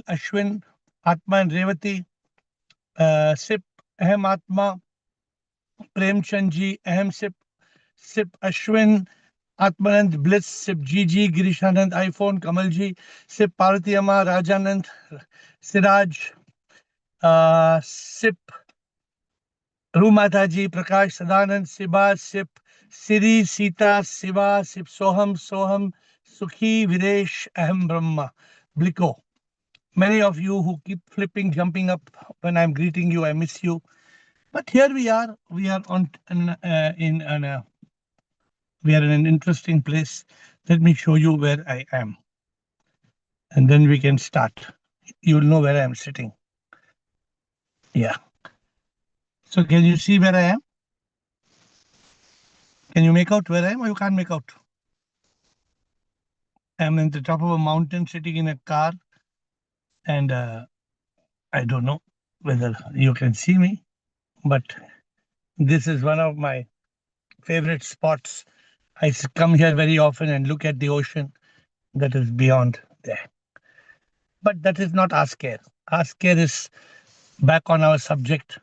Anil, Ashwin, Atma and Revati, Sip, Ahem Atma, Premchandji, Ahem Sip, Sip Ashwin, Atmanand, Bliss, Sip GG, Girishanand, iPhone, Kamalji, Sip Parvati Amma, Rajanand, Siraj, Sip Rumataji, Prakash, Sadanand, Siba, Sip, Siri, Sita, Siva, Sip Soham, Soham, Sukhi, Videsh, Ahem Brahma, Bliko. Many of you who keep flipping, jumping up when I'm greeting you, I miss you. But here we are we are in an interesting place. Let me show you where I am. And then we can start. You'll know where I am sitting. Yeah. So can you see where I am? Can you make out where I am, or you can't make out? I'm at the top of a mountain sitting in a car. And I don't know whether you can see me, but this is one of my favorite spots. I come here very often and look at the ocean that is beyond there. But that is not AiR. AiR is back on our subject.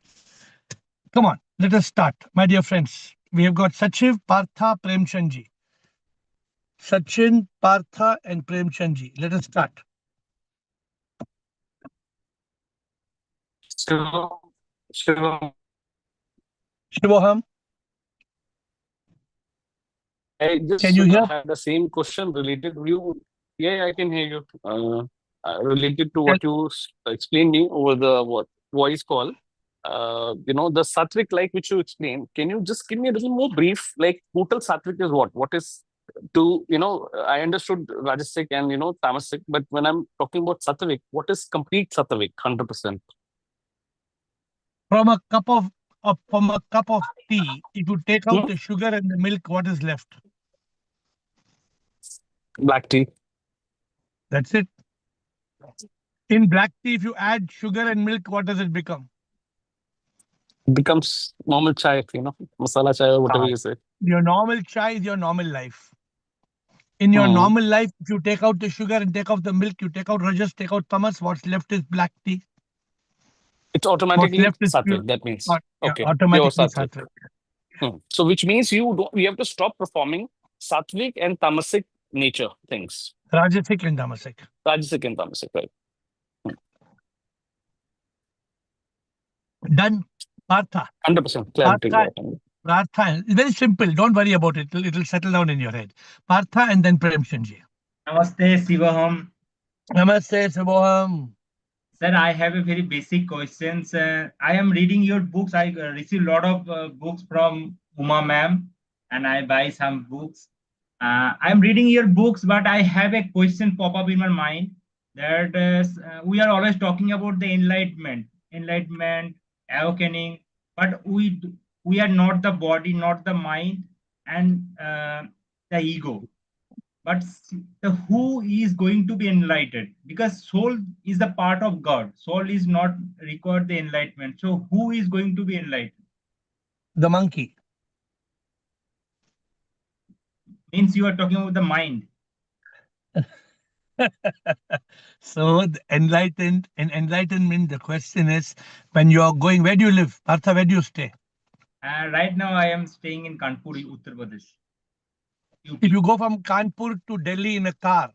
Come on, let us start. My dear friends, we have got Sachiv, Partha, Premchandji. Sachin, Partha and Premchandji. Let us start. Shivam, Shivoham, I just can you hear? had the same question related to you. Yeah, I can hear you. Related to what you explained me over the voice call. The sattvic like which you explained. Can you just give me a little more brief? Like total sattvic is what? What is I understood Rajasic and Tamasic, but when I'm talking about sattvic, what is complete sattvic? 100%. From a cup of tea, if you take out the sugar and the milk, what is left? Black tea. That's it. In black tea, if you add sugar and milk, what does it become? It becomes normal chai, masala chai or whatever you say. Your normal chai is your normal life. In your normal life, if you take out the sugar and take out the milk, you take out rajas, take out tamas, what's left is black tea. It's automatically sattvic. That means okay, automatically sattvic. So which means you have to stop performing sattvic and tamasic nature things. Rajasic and tamasic. Rajasic and tamasic, right? Done. Partha. 100% clarity. Partha. It's very simple. Don't worry about it. It'll settle down in your head. Partha and then Premchandji. Namaste, Shivoham. Namaste, Shivoham. Sir, I have a very basic questions. I am reading your books. I receive a lot of books from Uma ma'am, and I buy some books. I'm reading your books, but I have a question pop up in my mind that we are always talking about the enlightenment, awakening, but we are not the body, not the mind, and the ego. But the who is going to be enlightened, because soul is the part of God. Soul is not required the enlightenment. So who is going to be enlightened? The monkey. Means you are talking about the mind. So the enlightenment, the question is, when you are going, where do you live? Partha, where do you stay? Right now I am staying in Kanpur, Uttar Pradesh. If you go from Kanpur to Delhi in a car,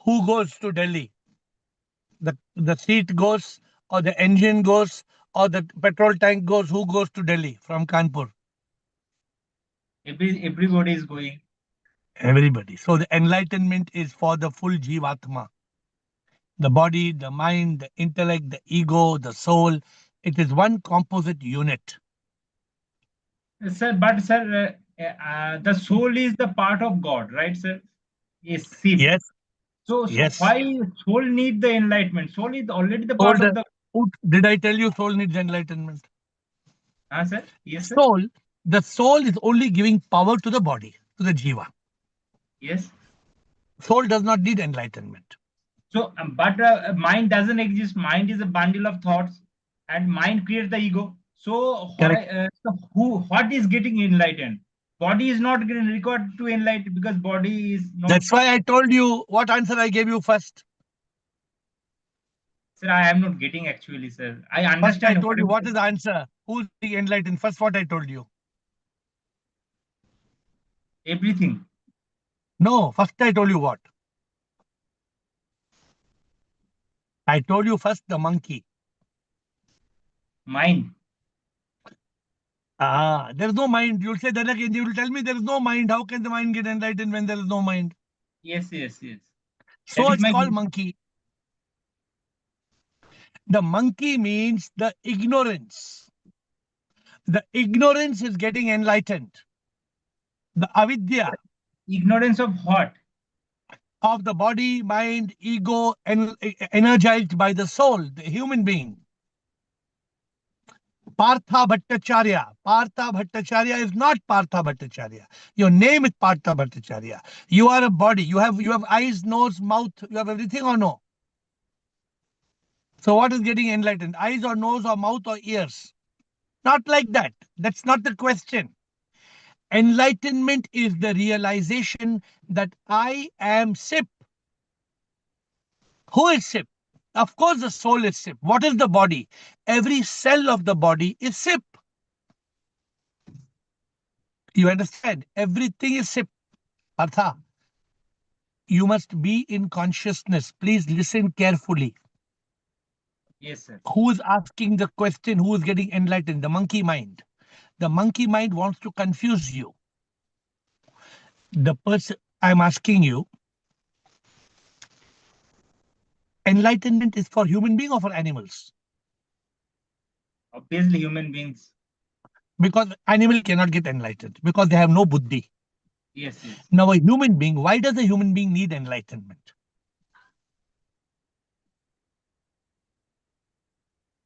who goes to Delhi? The seat goes, or the engine goes, or the petrol tank goes? Who goes to Delhi from Kanpur? Everybody is going. Everybody. So the enlightenment is for the full Jivatma. The body, the mind, the intellect, the ego, the soul. It is one composite unit. Sir, but sir, the soul is the part of God, right, sir? Yes. So why soul need the enlightenment? Soul is already the part of the... Did I tell you soul needs enlightenment? Sir? Yes, sir. The soul is only giving power to the body, to the jiva. Yes. Soul does not need enlightenment. So, but mind doesn't exist. Mind is a bundle of thoughts, and mind creates the ego. So, what is getting enlightened? Body is not required to enlighten, because body is not... That's why I told you what answer I gave you first. Sir, I am not getting actually, sir. I First, I understand. told you what is the answer. Who's the enlightened? First, what I told you. Everything. No, first I told you what? I told you first the monkey. Mind. There is no mind. You'll say that again. You will tell me there is no mind. How can the mind get enlightened when there is no mind? Yes, yes, yes. That So is it's my called monkey. The monkey means the ignorance. The ignorance is getting enlightened. The avidya ignorance of what? of the body, mind, ego, and energized by the soul, the human being. Partha Bhattacharya. Partha Bhattacharya is not Partha Bhattacharya. Your name is Partha Bhattacharya. You are a body. You have eyes, nose, mouth. You have everything or no? So what is getting enlightened? Eyes or nose or mouth or ears? Not like that. That's not the question. Enlightenment is the realization that I am SIP. Who is SIP? Of course, the soul is SIP. What is the body? Every cell of the body is SIP. You understand? Everything is SIP. Partha, you must be in consciousness. Please listen carefully. Yes, sir. Who is asking the question? Who is getting enlightened? The monkey mind. The monkey mind wants to confuse you. The person I'm asking you, enlightenment is for human being or for animals? Obviously, human beings. Because animal cannot get enlightened because they have no buddhi. Yes, yes. Now a human being, why does a human being need enlightenment?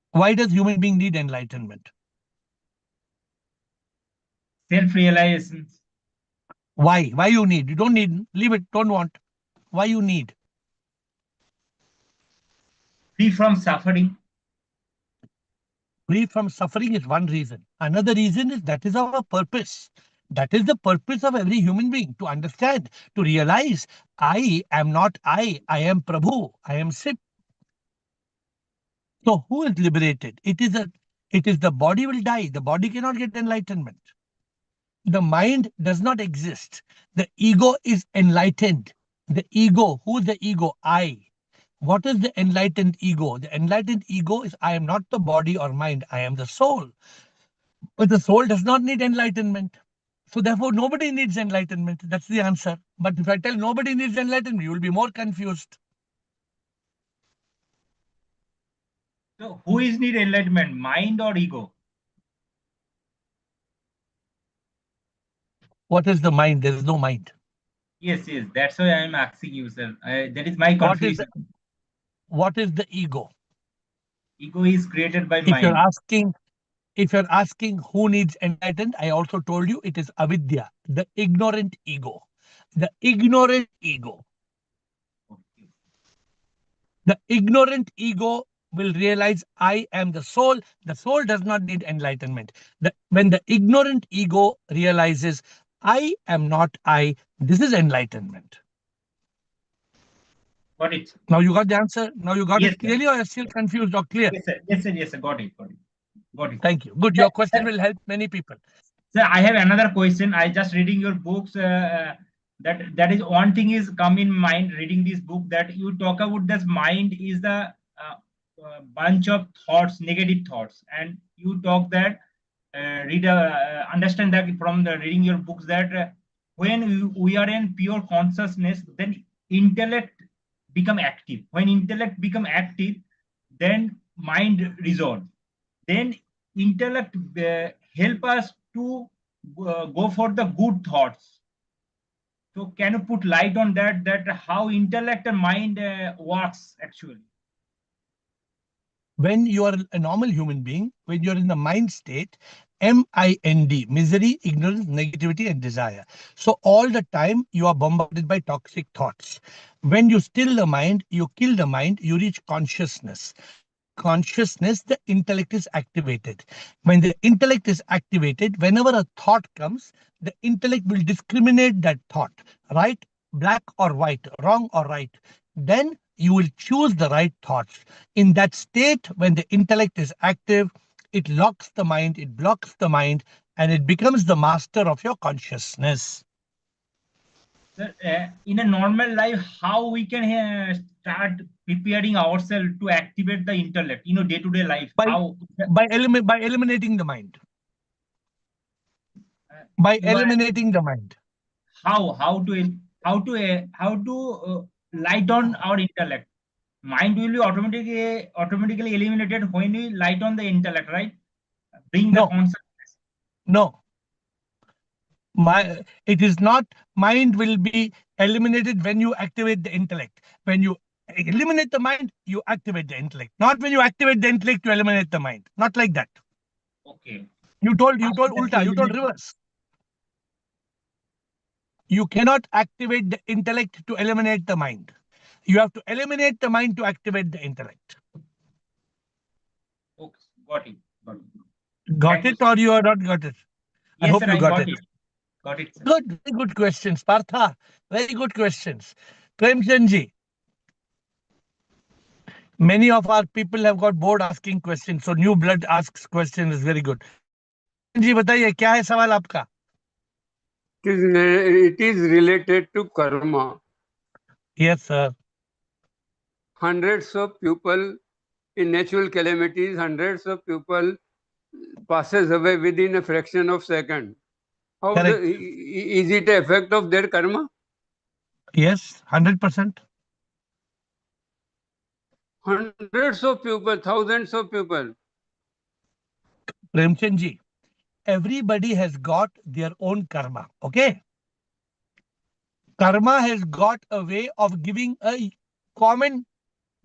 Why does human being need enlightenment? Self-realization. Why? Why you need? You don't need. Leave it. Don't want. Why you need? Free from suffering. Free from suffering is one reason. Another reason is that is our purpose. That is the purpose of every human being, to understand, to realize I am not I am Prabhu, I am Sip. So who is liberated? It is the body will die. The body cannot get enlightenment. The mind does not exist. The ego is enlightened. The ego, who is the ego? I. What is the enlightened ego? The enlightened ego is I am not the body or mind, I am the soul. But the soul does not need enlightenment. So therefore, nobody needs enlightenment. That's the answer. But if I tell nobody needs enlightenment, you will be more confused. So, who is need enlightenment, mind or ego? What is the mind? There is no mind. Yes, yes. That's why I am asking you, sir. That is my confusion. What is the ego? Ego is created by If you're mind. asking who needs enlightened, I also told you it is avidya, the ignorant ego. The ignorant ego. Okay. The ignorant ego will realize I am the soul. The soul does not need enlightenment. When the ignorant ego realizes I am not I, this is enlightenment. Got it. Now you got the answer? Now you got Yes, it clearly, or are you still confused or clear? yes, sir. Yes, sir. Yes, sir. Got it. Got it. Got it. Thank you. Good. Your question will help many people. Sir, I have another question. I just reading your books. That is one thing is come in mind reading this book that you talk about. This mind is the bunch of thoughts, negative thoughts, and you talk that understand that from the reading your books that when we are in pure consciousness, then intellect become active. When intellect become active, then mind resolve. Then intellect help us to go for the good thoughts. So can you put light on that how intellect and mind works actually? When you are a normal human being, when you're in the mind state, MIND, misery, ignorance, negativity, and desire. So all the time you are bombarded by toxic thoughts. When you still the mind, you kill the mind, you reach consciousness. In consciousness, the intellect is activated. When the intellect is activated, whenever a thought comes, the intellect will discriminate that thought, right, black or white, wrong or right. Then you will choose the right thoughts. In that state, when the intellect is active, it locks the mind, it blocks the mind, and it becomes the master of your consciousness. Sir, in a normal life, how we can start preparing ourselves to activate the intellect, day-to-day life? By, How? by eliminating the mind. By You are eliminating the mind. how to light on our intellect. Mind will be automatically eliminated when we light on the intellect, right? Bring the No, consciousness. no. It is not. Mind will be eliminated when you activate the intellect. When you eliminate the mind, you activate the intellect. Not when you activate the intellect, you eliminate the mind. Not like that. Okay. You told How we have to ulta, you told eliminate? reverse. You cannot activate the intellect to eliminate the mind. You have to eliminate the mind to activate the intellect. Okay, got it. Got it. Got Thank you, it sir. or you are not got it? I Yes, hope sir, you I got got it. it. Got it, sir. Good, very good questions, Partha. Very good questions. Premchandji, many of our people have got bored asking questions, so new blood asks questions is very good. Premchandji, बताइए क्या है सवाल आपका? It is related to karma. Yes, sir. Hundreds of people in natural calamities, hundreds of people passes away within a fraction of second. How Correct. is it an effect of their karma? Yes, 100%. Hundreds of people, thousands of people. Premchandji, everybody has got their own karma. Okay. Karma has got a way of giving a common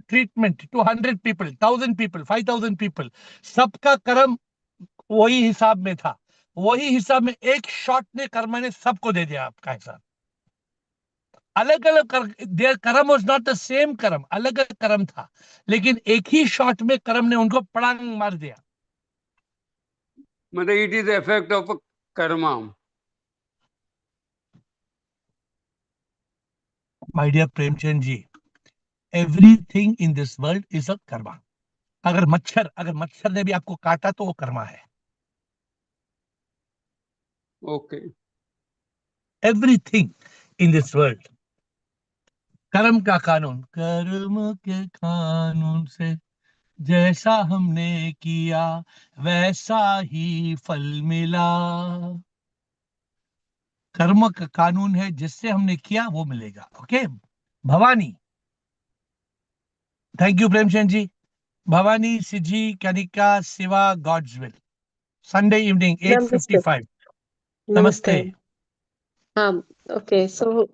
treatment to 100 people, 1,000 people, 5,000 people. सबका कर्म वही हिसाब में था. वही हिसाब में एक शॉट ने कर्म ने सबको दे दिया आपका हिसाब. अलग अलग देयर कर्म वाज नॉट द सेम कर्म, अलग अलग कर्म था, लेकिन एक ही शॉट में कर्म ने उनको पड़ांग मार दिया. मतलब it is the effect of karma. My dear Premchand ji, everything in this world is a karma. अगर मच्छर ने भी आपको काटा तो वो कर्मा है. Okay. Everything in this world. कर्म का कानून, कर्म के कानून से जैसा हमने किया वैसा ही फल मिला. कर्म का कानून है, जिससे हमने किया वो मिलेगा. Okay. Bhavani, thank you Premchand ji. Bhavani, Siji, Kanika, Shiva, god's will. Sunday evening Namaste. 8:55. Namaste. Namaste. Okay, so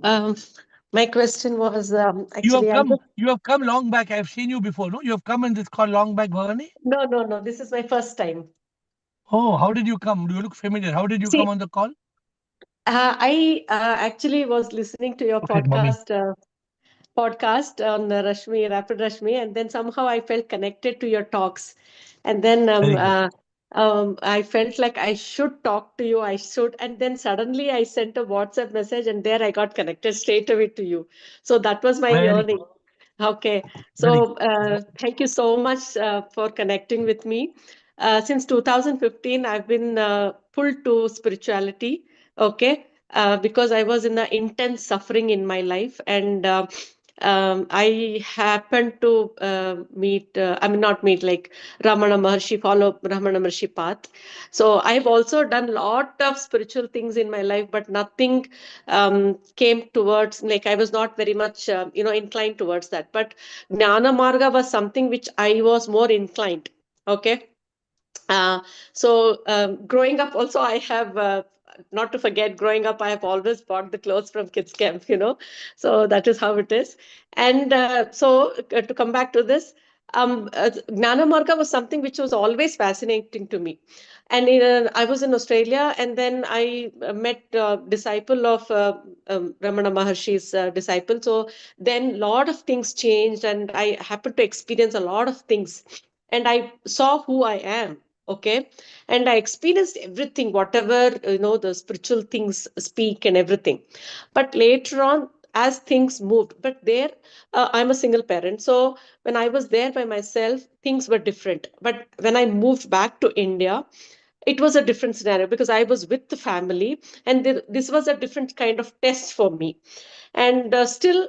my question was You actually have come long back. I have seen you before, no? You have come in this call long back, Bhavani? No. This is my first time. Oh, how did you come? Do you look familiar? How did you See, come on the call? I actually was listening to your Okay, mommy. podcast on Rashmi, Rapid Rashmi, and then somehow I felt connected to your talks. And then Very good. I felt like I should talk to you. I should. And then suddenly I sent a WhatsApp message, and there I got connected straight away to you. So that was my Very yearning. good. Okay. Very So thank you so much for connecting with me. Since 2015, I've been pulled to spirituality. Okay. Because I was in the intense suffering in my life, and I happened to not meet, like Ramana Maharshi, follow Ramana Maharshi path. So I've also done a lot of spiritual things in my life, but nothing came towards, like I was not very much, inclined towards that. But Jnana Marga was something which I was more inclined. Okay. Growing up also, I have not to forget, growing up I have always bought the clothes from kids camp, so that is how it is. And to come back to this, Gnana Marga was something which was always fascinating to me. And I was in Australia, and then I met disciple of Ramana Maharshi's disciple. So then a lot of things changed, and I happened to experience a lot of things, and I saw who I am. Okay. And I experienced everything, whatever the spiritual things speak and everything. But later on, as things moved. But there, I'm a single parent. So when I was there by myself, things were different. But when I moved back to India, it was a different scenario because I was with the family, and this was a different kind of test for me. And still,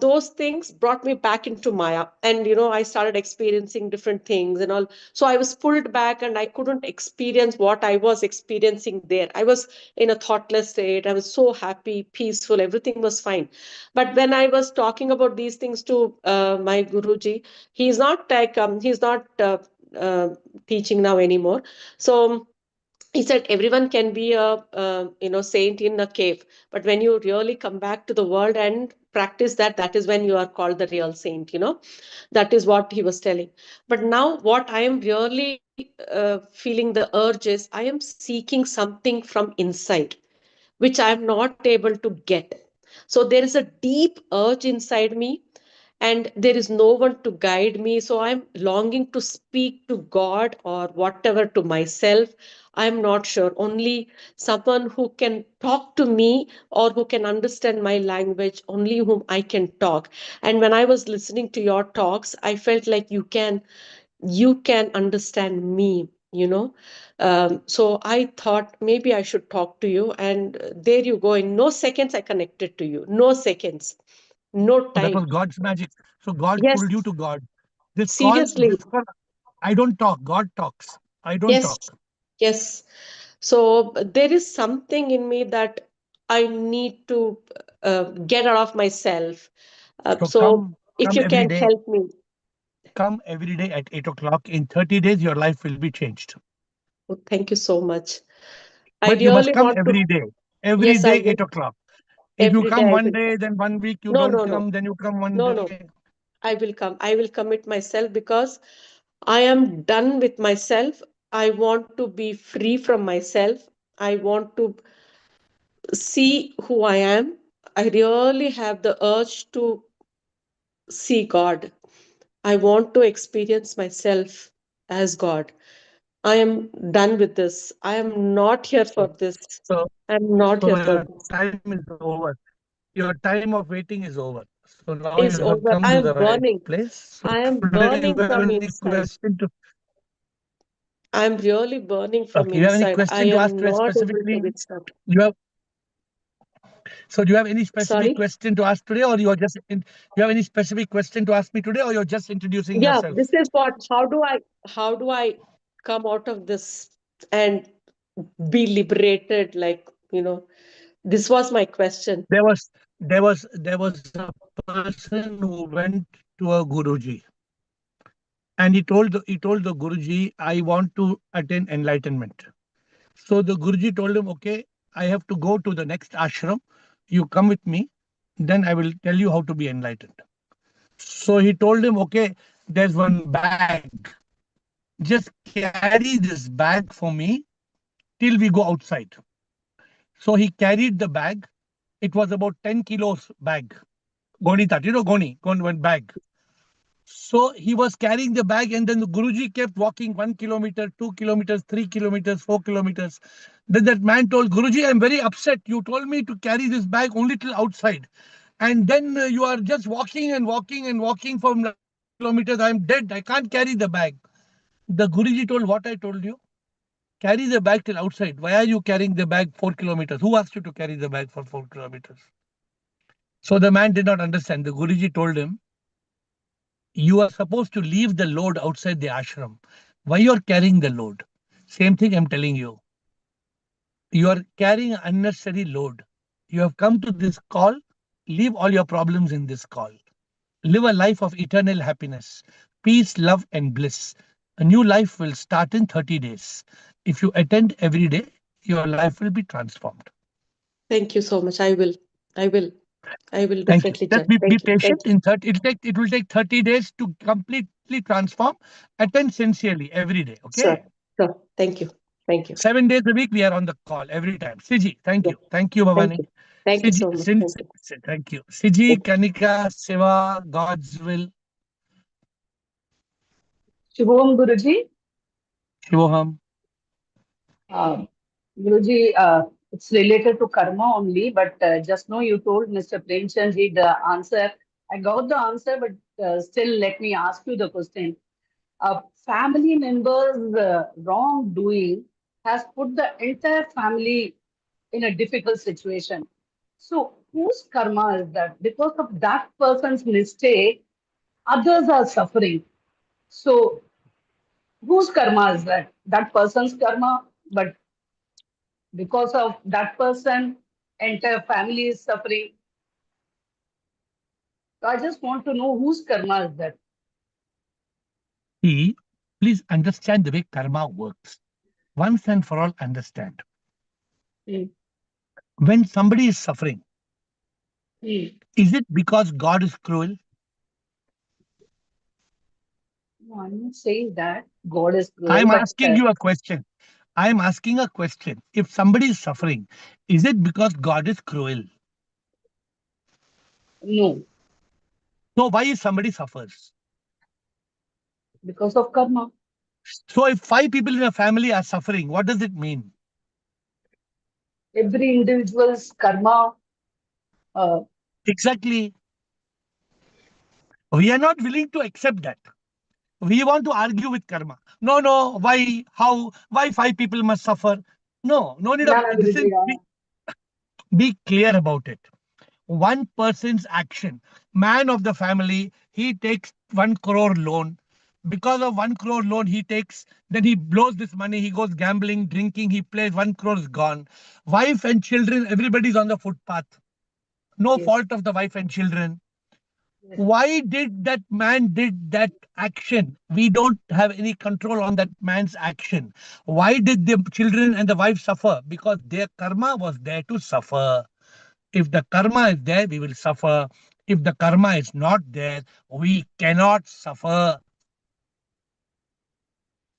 those things brought me back into Maya. And, I started experiencing different things and all. So I was pulled back and I couldn't experience what I was experiencing there. I was in a thoughtless state. I was so happy, peaceful, everything was fine. But when I was talking about these things to my Guruji, he's not like, he's not uh, teaching now anymore. So he said everyone can be a saint in a cave, but when you really come back to the world and practice that, that is when you are called the real saint. That is what he was telling. But now what I am really feeling the urge is, I am seeking something from inside which I am not able to get. So there is a deep urge inside me, and there is no one to guide me. So I'm longing to speak to God or whatever, to myself. I'm not sure. Only someone who can talk to me or who can understand my language, only whom I can talk. And when I was listening to your talks, I felt like you can understand me. So I thought maybe I should talk to you, and there you go. In no seconds I connected to you. No seconds, no So that time. was God's magic. So God Yes, pulled you to God. seriously. This call, I don't talk. God talks. I don't Yes, talk. yes. So there is something in me that I need to get out of myself. So So if come you every can day. help me. Come every day at 8 o'clock. In 30 days, your life will be changed. Oh, thank you so much. I But you must really come want to. every day. Every Yes, I day, will. 8 o'clock. If you Every day come I one will come. day, then 1 week you No, don't no, no, come, then you come one no, no. day. I will come. I will commit myself because I am done with myself. I want to be free from myself. I want to see who I am. I really have the urge to see God. I want to experience myself as God. I am done with this. I am not here for So, this. so, I'm not so here for your this. time is over. Your time of waiting is over. So now It's you have over. come I to am the right burning. place. So I am today you burning have from any inside. question to I'm really burning from okay, you have any inside. I question to ask am not able to specifically? withstand. You have so do you have any specific Sorry? question to ask today, or you are just you have any specific question to ask me today, or you're just introducing Yeah, yourself? this is what, how do I come out of this and be liberated? Like, this was my question. There was a person who went to a Guruji, and he told the Guruji, I want to attain enlightenment. So the Guruji told him, okay, I have to go to the next ashram. You come with me, then I will tell you how to be enlightened. So he told him, okay, there's one bag. Just carry this bag for me till we go outside. So he carried the bag. It was about 10 kilos bag. Goni tat, goni one bag. So he was carrying the bag, and then the Guruji kept walking 1 kilometer, 2 kilometers, 3 kilometers, 4 kilometers. Then that man told Guruji, I'm very upset. You told me to carry this bag only till outside. And then you are just walking and walking and walking for 9 kilometers. I'm dead. I can't carry the bag. The Guruji told what I told you. Carry the bag till outside. Why are you carrying the bag 4 kilometers? Who asked you to carry the bag for 4 kilometers? So the man did not understand. The Guruji told him, you are supposed to leave the load outside the ashram. Why you're carrying the load? Same thing I'm telling you. You are carrying an unnecessary load. You have come to this call. Leave all your problems in this call. Live a life of eternal happiness, peace, love, and bliss. A new life will start in 30 days. If you attend every day, your life will be transformed. Thank you so much. I will. I will. I will Thank you. definitely Just join. be Thank you. patient. Thank you. In 30, it will take 30 days to completely transform. Attend sincerely every day. Sure. Okay. Sure. Thank you. Thank you. 7 days a week, we are on the call every time. Siji, thank Yeah. you. Thank you, Thank Bhavani. you. Thank you Siji, so much. Thank you. thank you. Siji, Thank you. Kanika, Siva, God's will. Shubham Guruji. Shivoham. Uh, Guruji, it's related to karma only, but just now you told Mr. Premchandji the answer. I got the answer, but still let me ask you the question. Family members' wrongdoing has put the entire family in a difficult situation. So whose karma is that? Because of that person's mistake, others are suffering. So whose karma is that? That person's karma, but because of that person, entire family is suffering. So I just want to know whose karma is that. Please understand the way karma works. Once and for all, understand. Mm. When somebody is suffering, Mm. is it because God is cruel? No, I'm not saying that God is cruel, I'm but asking you a question. I'm asking a question. If somebody is suffering, is it because God is cruel? no, So why is somebody suffers? because of karma. So if 5 people in a family are suffering, what does it mean? Every individual's karma. Uh, Exactly. We are not willing to accept that. We want to argue with karma. No, why, how, why 5 people must suffer? No need of Nana this is Guruji, be clear about it. One person's action, man of the family, he takes 1 crore loan. Because of 1 crore loan he takes, then he blows this money, he goes gambling, drinking, he plays, 1 crore is gone. Wife and children, everybody's on the footpath. No yes, fault of the wife and children. yes. Why did that man did that action? We don't have any control on that man's action. Why did the children and the wife suffer? Because their karma was there to suffer. If the karma is there, we will suffer. If the karma is not there, we cannot suffer.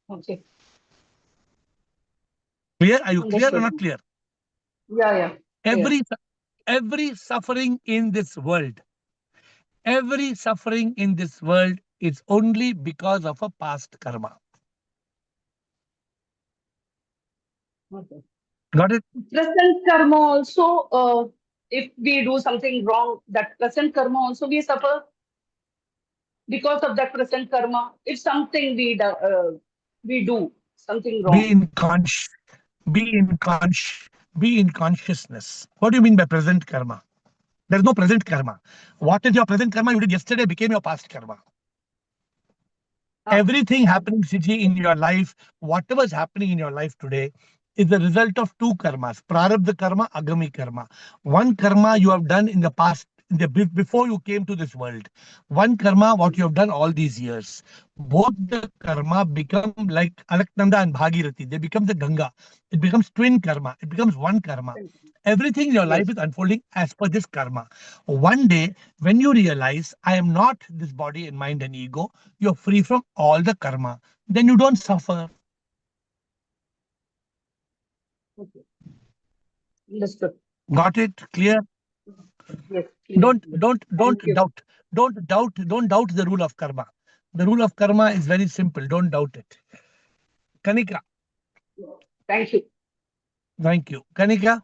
Okay, Clear? Are you clear or understood. not clear? Yeah. Clear. Every suffering in this world, is only because of a past karma. Okay. Got it? Present karma also, if we do something wrong, that present karma also we suffer because of that present karma. If something we do something Be wrong. in conscious. Be in consciousness. What do you mean by present karma? There is no present karma. What is your present karma you did yesterday became your past karma. Everything happening, Siji, in your life, whatever is happening in your life today, is the result of 2 karmas, prarabdha karma, agami karma. One karma you have done in the past, before you came to this world. One karma, what you have done all these years. Both the karma become like Alaknanda and Bhagirathi. They become the Ganga. It becomes twin karma. It becomes one karma. Everything in your life Yes. is unfolding as per this karma. One day, when you realize, I am not this body and mind and ego, you're free from all the karma. Then you don't suffer. Okay. Understood. Got it? Clear? Yes. Clear. Don't Thank you. doubt. Don't doubt the rule of karma. The rule of karma is very simple. Don't doubt it. Kanika, Thank you. thank you. Kanika,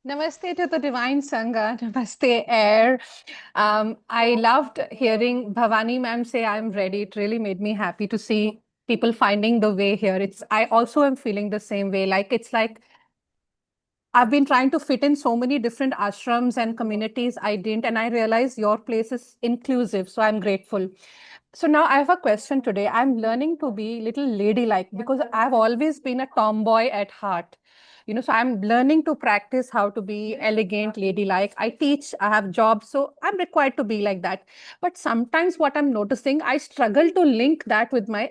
Namaste to the Divine Sangha. Namaste, AiR. I loved hearing Bhavani ma'am say, I'm ready. It really made me happy to see people finding the way here. I also am feeling the same way. It's like I've been trying to fit in so many different ashrams and communities I didn't, and I realized your place is inclusive. So I'm grateful. So now I have a question today. I'm learning to be little ladylike because I've always been a tomboy at heart. So I'm learning to practice how to be elegant, ladylike. I teach, I have jobs, so I'm required to be like that. But sometimes what I'm noticing, I struggle to link that with my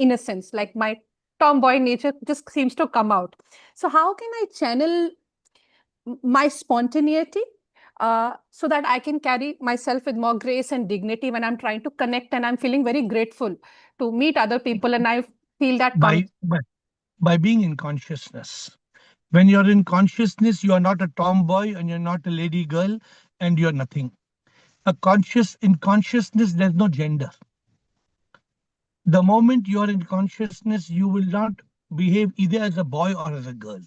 innocence, like my tomboy nature just seems to come out. So how can I channel my spontaneity so that I can carry myself with more grace and dignity when I'm trying to connect, and I'm feeling very grateful to meet other people, and I feel that by being in consciousness. When you're in consciousness, you are not a tomboy and you're not a lady girl and you're nothing. In consciousness, there's no gender. The moment you are in consciousness, you will not behave either as a boy or as a girl.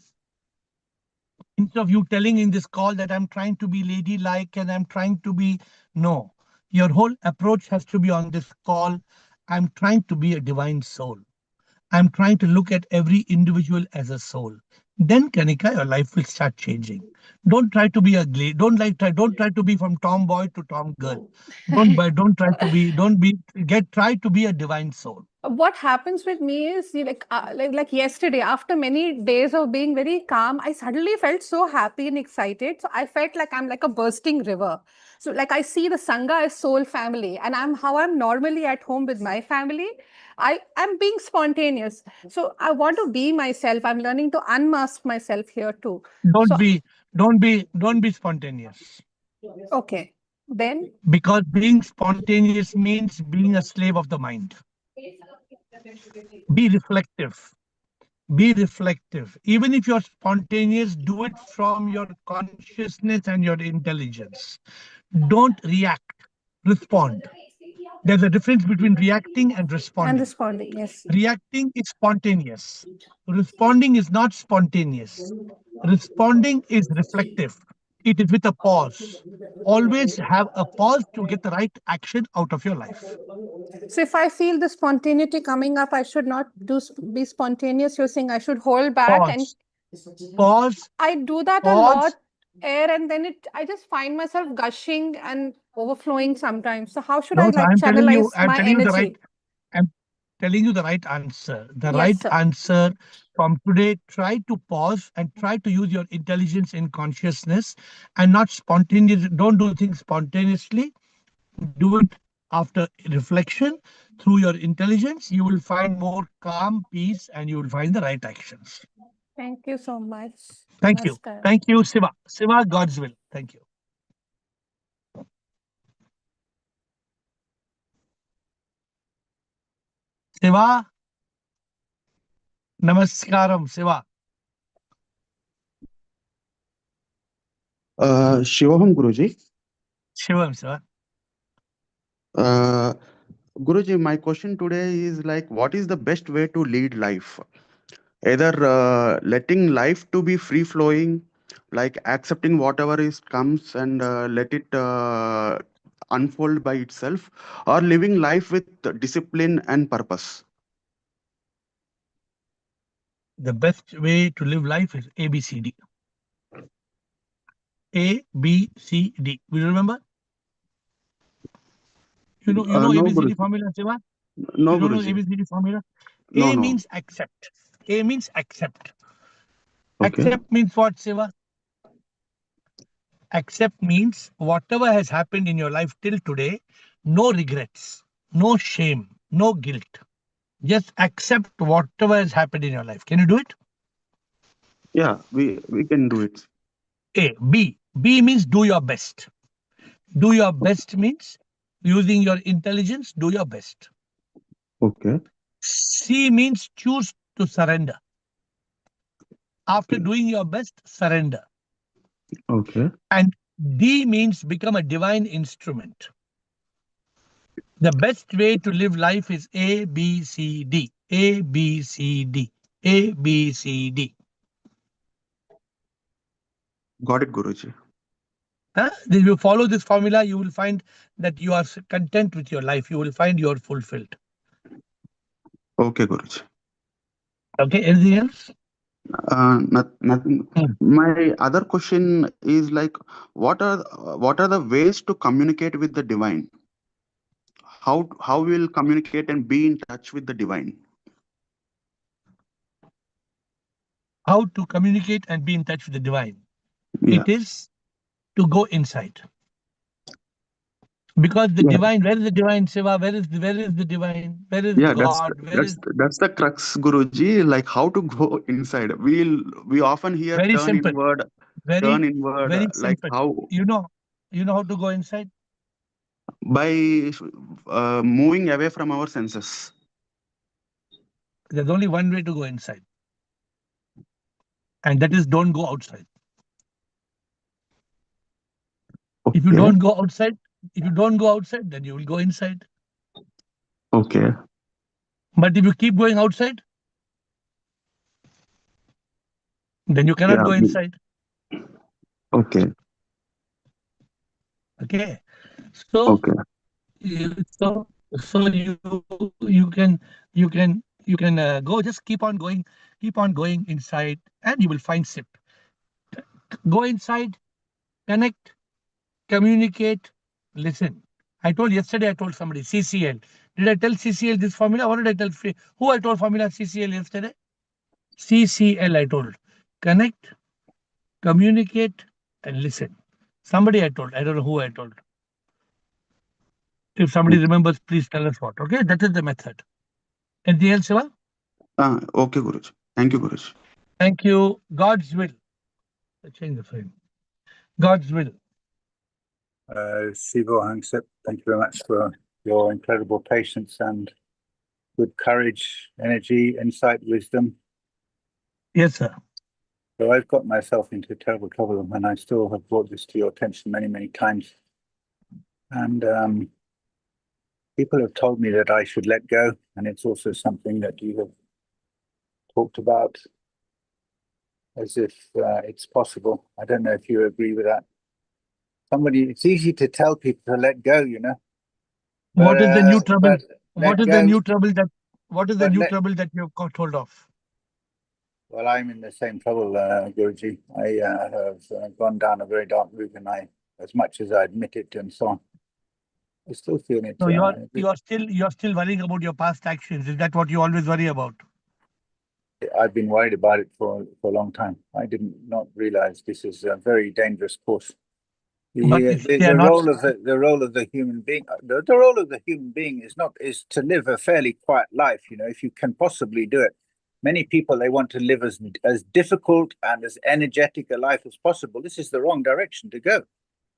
Instead of you telling in this call that I'm trying to be ladylike and I'm trying to be, no, your whole approach has to be on this call. I'm trying to be a divine soul. I'm trying to look at every individual as a soul. Then, Kanika, your life will start changing. Don't try to be a don't try to be from tomboy to tom girl. Try to be a divine soul. What happens with me is like yesterday, after many days of being very calm, I suddenly felt so happy and excited. So I felt like I'm like a bursting river. So like I see the Sangha as soul family, and I'm normally at home with my family. I'm being spontaneous. So I want to be myself. I'm learning to unmask myself here too. Don't be spontaneous. Okay. Then? Because being spontaneous means being a slave of the mind. Be reflective. Be reflective. Even if you're spontaneous, do it from your consciousness and your intelligence. Don't react. Respond. There's a difference between reacting and responding. And responding, yes. Reacting is spontaneous. Responding is not spontaneous. Responding is reflective. It is with a pause. Always have a pause to get the right action out of your life. So if I feel the spontaneity coming up, I should not be spontaneous. You're saying I should hold back Pause. Pause. I do that a lot, AiR, and then I just find myself gushing and overflowing sometimes. So how should I channelize my energy? I'm telling you the right answer. The right answer from today, try to pause and try to use your intelligence in consciousness and not spontaneous. Don't do things spontaneously. Do it after reflection through your intelligence. You will find more calm, peace, and you will find the right actions. Thank you so much. Thank you. Thank you, Siva. Siva, God's will. Thank you. Siva. Namaskaram, Siva. Shivam Guruji. Shivam, sir. Guruji, my question today is like, what is the best way to lead life? Either letting life to be free flowing, like accepting whatever comes and let it unfold by itself, or living life with discipline and purpose. The best way to live life is ABCD. ABCD. Will you remember? You know no, ABCD Guruji. formula, Siva? No, you don't Guruji. know ABCD formula? No, A means accept. A means accept. Okay. Accept means what, Siva? Accept means whatever has happened in your life till today, no regrets, no shame, no guilt. Just accept whatever has happened in your life. Can you do it? Yeah, we can do it. A. B. B means do your best. Do your best means using your intelligence, do your best. Okay. C means choose to surrender. After doing your best, surrender. Okay. And D means become a divine instrument. The best way to live life is A, B, C, D. A, B, C, D. A, B, C, D. Got it, Guruji. If you follow this formula, you will find that you are content with your life. You will find you are fulfilled. Okay, Guruji. Okay, anything else? Nothing. My other question is like, what are the ways to communicate with the divine? How we'll communicate and be in touch with the divine? How to communicate and be in touch with the divine? Yeah. It is to go inside. Because the divine, where is the divine, Siva? Where is the divine? Where is God? That's the crux, Guruji. Like how to go inside. We often hear very turn simple. inward. Very Like simple. how you know how to go inside? By moving away from our senses. There's only one way to go inside. And that is don't go outside. Okay. If you don't go outside, then you will go inside. Okay. But if you keep going outside, Then you cannot go inside. Okay. Okay. So, Okay. so you can go. Just keep on going inside, and you will find SIP. Go inside, connect, communicate, listen. I told somebody CCL. Did I tell CCL this formula? What did I tell? Who I told formula CCL yesterday? CCL I told. Connect, communicate, and listen. Somebody I told. I don't know who I told. If somebody remembers, please tell us what. Okay, that is the method. Anything else, Shiva? Okay, Guruji. Thank you, Guruji. Thank you. God's will. Change the frame. God's will. Sivo Hangsep, thank you very much for your incredible patience and good courage, energy, insight, wisdom. Yes, sir. So I've got myself into terrible trouble, and I still have brought this to your attention many, many times. And people have told me that I should let go, and it's also something that you have talked about as if it's possible. I don't know if you agree with that. It's easy to tell people to let go, you know. What is the new trouble? What is the new trouble that you've got hold of? Well, I'm in the same trouble, Guruji. I have gone down a very dark route, and as much as I admit it and so on, I still feel it. So you're still worrying about your past actions. Is that what you always worry about? I've been worried about it for a long time. I did not realize this is a very dangerous course. The role of the human being. The role of the human being is to live a fairly quiet life. You know, if you can possibly do it. Many people, they want to live as difficult and as energetic a life as possible. This is the wrong direction to go.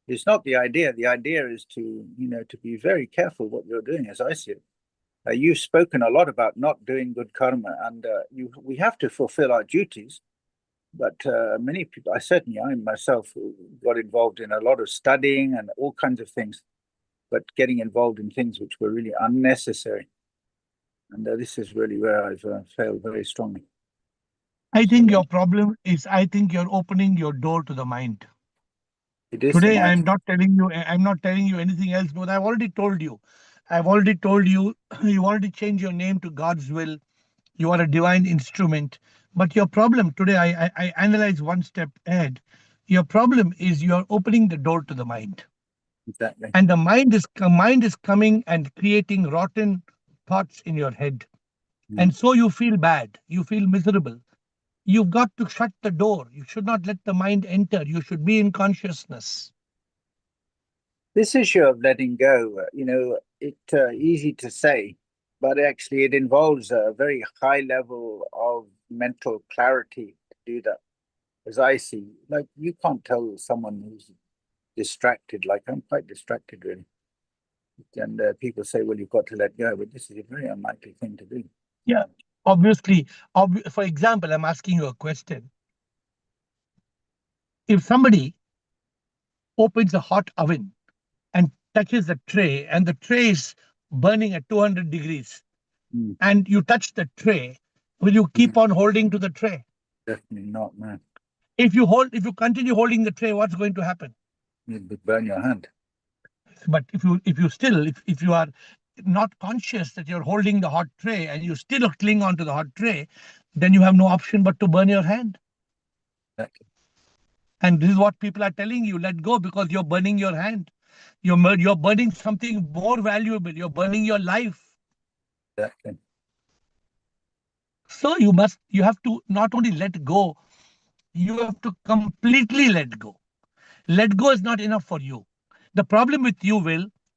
It's not the idea. The idea is to be very careful what you're doing, as I see it. You've spoken a lot about not doing good karma, and we have to fulfill our duties. But many people, I myself got involved in a lot of studying and all kinds of things, but getting involved in things which were really unnecessary. And this is really where I've failed very strongly. I think your problem is, I think you're opening your door to the mind. Today, I'm not telling you anything else, but I've already told you. You already changed your name to God's will. You are a divine instrument. But your problem today, I analyze one step ahead. Your problem is you're opening the door to the mind. Exactly. And the mind is coming and creating rotten thoughts in your head. And so you feel bad. You feel miserable. You've got to shut the door. You should not let the mind enter. You should be in consciousness. This issue of letting go, it's easy to say, but actually it involves a very high level of mental clarity to do that. As I see, like you can't tell someone who's distracted, like I'm quite distracted really. And people say, well, you've got to let go, but this is a very unlikely thing to do. Yeah, obviously. For example, I'm asking you a question. If somebody opens a hot oven and touches the tray, and the tray is burning at 200 degrees, and you touch the tray, will you keep on holding to the tray? Definitely not, man. If you continue holding the tray, what's going to happen? You'll burn your hand. But if you are not conscious that you're holding the hot tray and you still cling onto the hot tray, then you have no option but to burn your hand. Exactly. And this is what people are telling you: let go, because you're burning your hand. You're burning something more valuable. You're burning your life. Exactly. So you have to not only let go, you have to completely let go. Let go is not enough for you. The problem with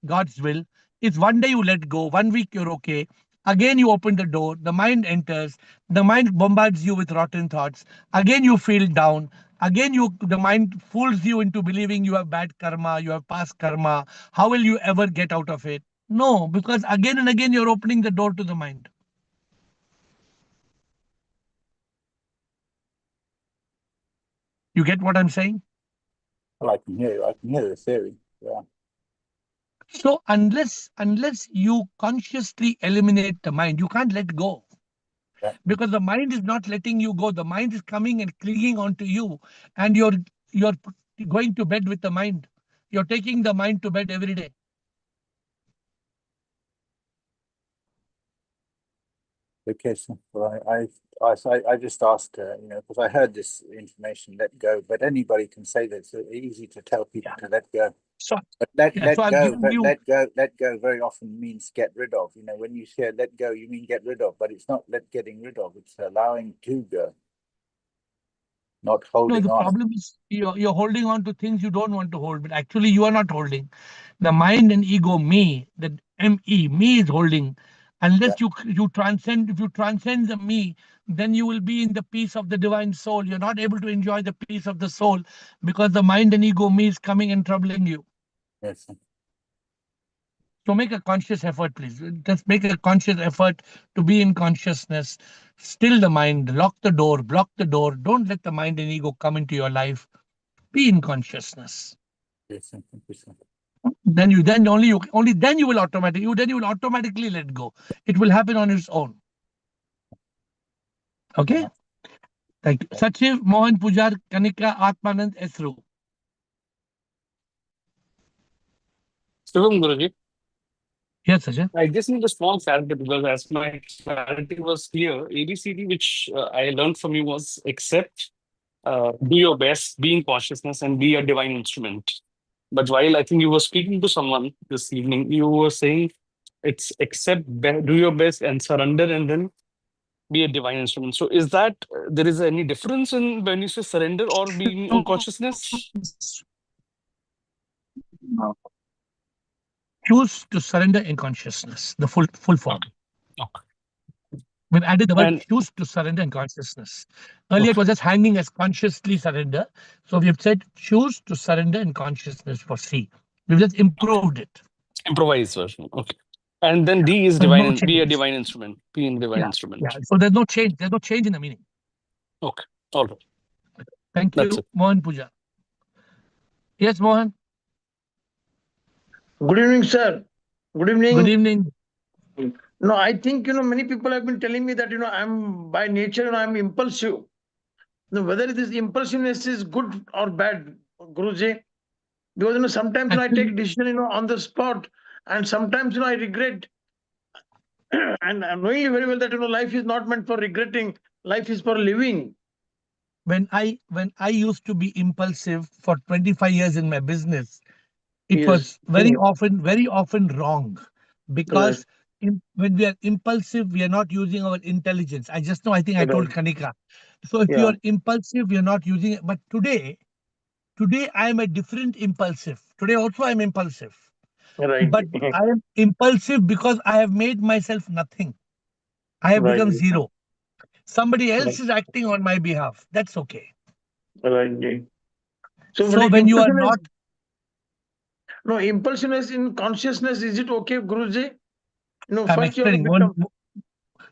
God's will, is one day you let go, 1 week you're okay. Again, you open the door, the mind enters, the mind bombards you with rotten thoughts. Again, you feel down. Again, the mind fools you into believing you have bad karma, you have past karma. How will you ever get out of it? No, because again and again, you're opening the door to the mind. You get what I'm saying? Well, I can hear the theory. Yeah. So unless you consciously eliminate the mind, you can't let go. because the mind is not letting you go. The mind is coming and clinging onto you, and you're going to bed with the mind. You're taking the mind to bed every day. Okay, so well, I just asked, because I heard this information, let go, but anybody can say that. It's easy to tell people to let go. So, but let I've go, given you... let go very often means get rid of. When you say let go, you mean get rid of, but it's not getting rid of. It's allowing to go, not holding on. No, the problem is you're holding on to things you don't want to hold, but actually you are not holding. The mind and ego, me, the me is holding. Unless you transcend, if you transcend the me, then you will be in the peace of the divine soul. You're not able to enjoy the peace of the soul because the mind and ego, me, is coming and troubling you. Yes. So make a conscious effort, please. Just make a conscious effort to be in consciousness. Still the mind, lock the door, block the door. Don't let the mind and ego come into your life. Be in consciousness. Yes, thank you, sir. Then you will automatically let go. It will happen on its own. Okay? Thank you. Sachiv, Mohan Pujar, Kanika, Atmanand, Esru. Shivam Guruji. Yes, Sachiv. I just need a small clarity because as my clarity was clear, ABCD, which I learned from you was accept, do your best, be in consciousness, and be a divine instrument. But while I think you were speaking to someone this evening, you were saying it's accept, do your best, and surrender, and then be a divine instrument. So is that there is any difference in when you say surrender or being in consciousness? No. Choose to surrender in consciousness, the full form. Okay. We've added the word choose to surrender in consciousness. Earlier it was just hanging as consciously surrender. So we've said choose to surrender in consciousness for C. We've just improved it. Improvised version. Okay. And then D is divine, be a divine instrument. Be in divine instrument. Yeah. So there's no change. There's no change in the meaning. Okay. All right. Thank you, Mohan Puja. Yes, Mohan. Good evening, sir. Good evening. Good evening. No, I think, many people have been telling me that, I'm by nature, I'm impulsive. Now, whether this impulsiveness is good or bad, Guruji, because, sometimes I take decision, on the spot, and sometimes, I regret. And I'm knowing very well that, life is not meant for regretting. Life is for living. When I used to be impulsive for 25 years in my business, it was very often wrong, because when we are impulsive, we are not using our intelligence. I think I told Kanika. So if you are impulsive, we are not using it. But today I am a different impulsive. Today also I am impulsive. Right. But I am impulsive because I have made myself nothing. I have become zero. Somebody else is acting on my behalf. That's okay. Right. So when you are not... No, impulsiveness in consciousness, is it okay, Guruji? No, I'm first explaining.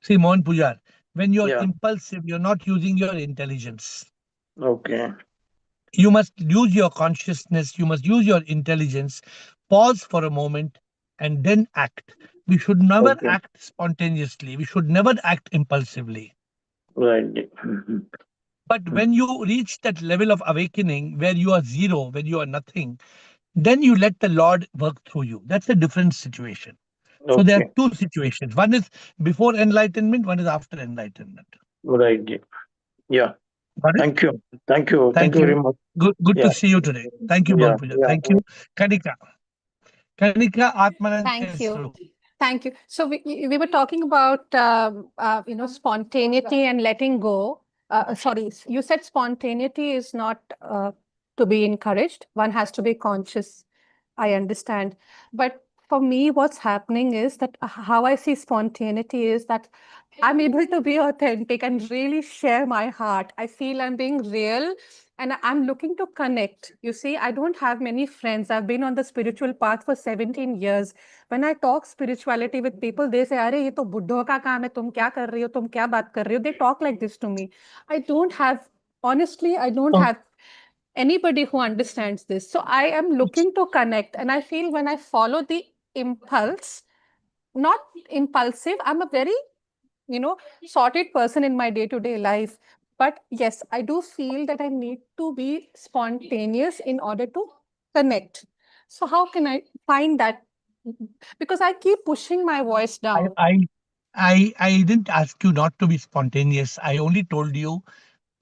See, Mohan Pujar, when you're impulsive, you're not using your intelligence. Okay. You must use your consciousness. You must use your intelligence. Pause for a moment and then act. We should never act spontaneously. We should never act impulsively. Right. But when you reach that level of awakening where you are zero, when you are nothing, then you let the Lord work through you. That's a different situation. So there are two situations. One is before enlightenment, one is after enlightenment. Right. Yeah. Thank you. Thank you. Thank you very much. Good to see you today. Thank you, Mohan Puja. Thank you. Kanika, Atmanand. Thank you. Thank you. So we were talking about spontaneity and letting go. Sorry, you said spontaneity is not to be encouraged. One has to be conscious. I understand. But for me, what's happening is that how I see spontaneity is that I'm able to be authentic and really share my heart. I feel I'm being real and I'm looking to connect. You see, I don't have many friends. I've been on the spiritual path for 17 years. When I talk spirituality with people, they say, "Arey, ye to buddho ka kaam hai, tum kya kar rahi ho, tum kya baat kar rahi ho?" They talk like this to me. Honestly, I don't have anybody who understands this. So I am looking to connect. And I feel when I follow the impulse, not impulsive, I'm a very sorted person in my day-to-day life. But yes, I do feel that I need to be spontaneous in order to connect. So how can I find that? Because I keep pushing my voice down. I didn't ask you not to be spontaneous. I only told you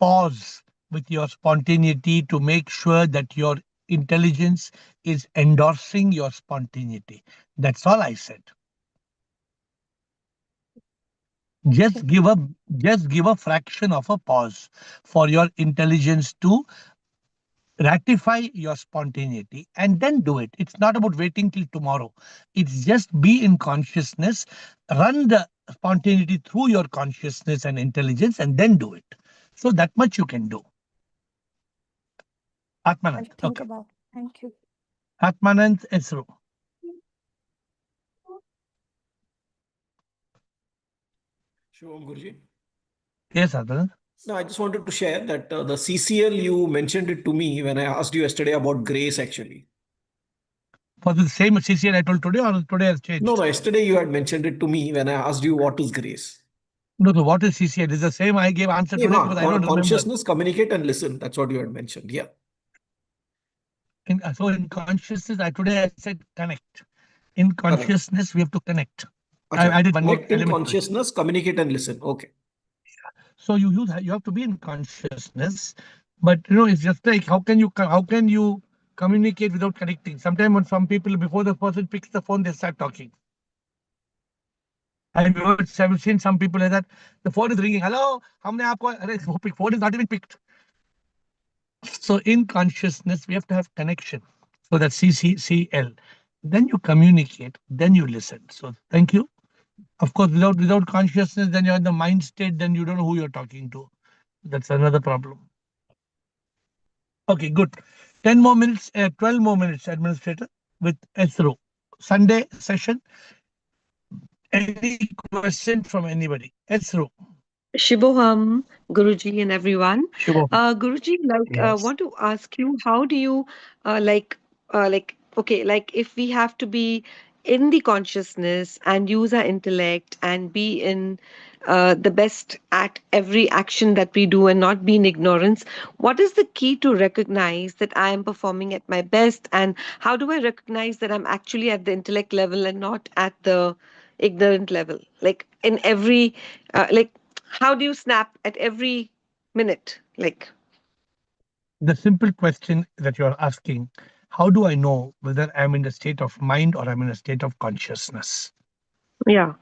pause with your spontaneity to make sure that your intelligence is endorsing your spontaneity. That's all I said. Just give a fraction of a pause for your intelligence to ratify your spontaneity and then do it. It's not about waiting till tomorrow. It's just be in consciousness, run the spontaneity through your consciousness and intelligence and then do it. So that much you can do. Atmanand. Think about. Thank you. Atmanand Esro. Sure, Guruji. Yes, Atmanand. No, I just wanted to share that the CCL, you mentioned it to me when I asked you yesterday about grace, actually. For the same CCL I told today, or today has changed? No, yesterday you had mentioned it to me when I asked you what is grace. No, what is CCL? It's the same I gave answer today, but I don't remember. Consciousness, communicate and listen. That's what you had mentioned. Yeah. So in consciousness, today I said connect. In consciousness, we have to connect. I did one connect in consciousness, communicate and listen. Okay. So you have to be in consciousness, but it's just like how can you communicate without connecting? Sometimes when some people, before the person picks the phone, they start talking. I've seen some people like that. The phone is ringing. Hello, phone is not even picked. So in consciousness, we have to have connection. So that's CCL. Then you communicate, then you listen. So thank you. Of course, without consciousness, then you're in the mind state, then you don't know who you're talking to. That's another problem. Okay, good. 10 more minutes, 12 more minutes, Administrator, with Esro. Sunday session. Any question from anybody? Esro. Shiboham, Guruji, and everyone. Shiboham. Guruji, want to ask you, how do you if we have to be in the consciousness and use our intellect and be in the best at every action that we do and not be in ignorance, what is the key to recognize that I am performing at my best? And how do I recognize that I'm actually at the intellect level and not at the ignorant level? Like in every, how do you snap at every minute? The simple question that you're asking, how do I know whether I'm in a state of mind or I'm in a state of consciousness? Yeah.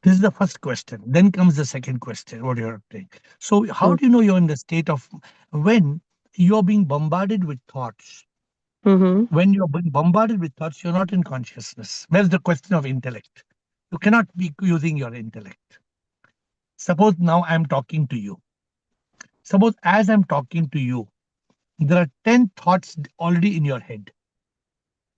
This is the first question. Then comes the second question, what you're saying. So how do you know you're in the state of, when you're being bombarded with thoughts? When you're being bombarded with thoughts, you're not in consciousness. Where's the question of intellect? You cannot be using your intellect. Suppose now I'm talking to you. Suppose as I'm talking to you, there are 10 thoughts already in your head.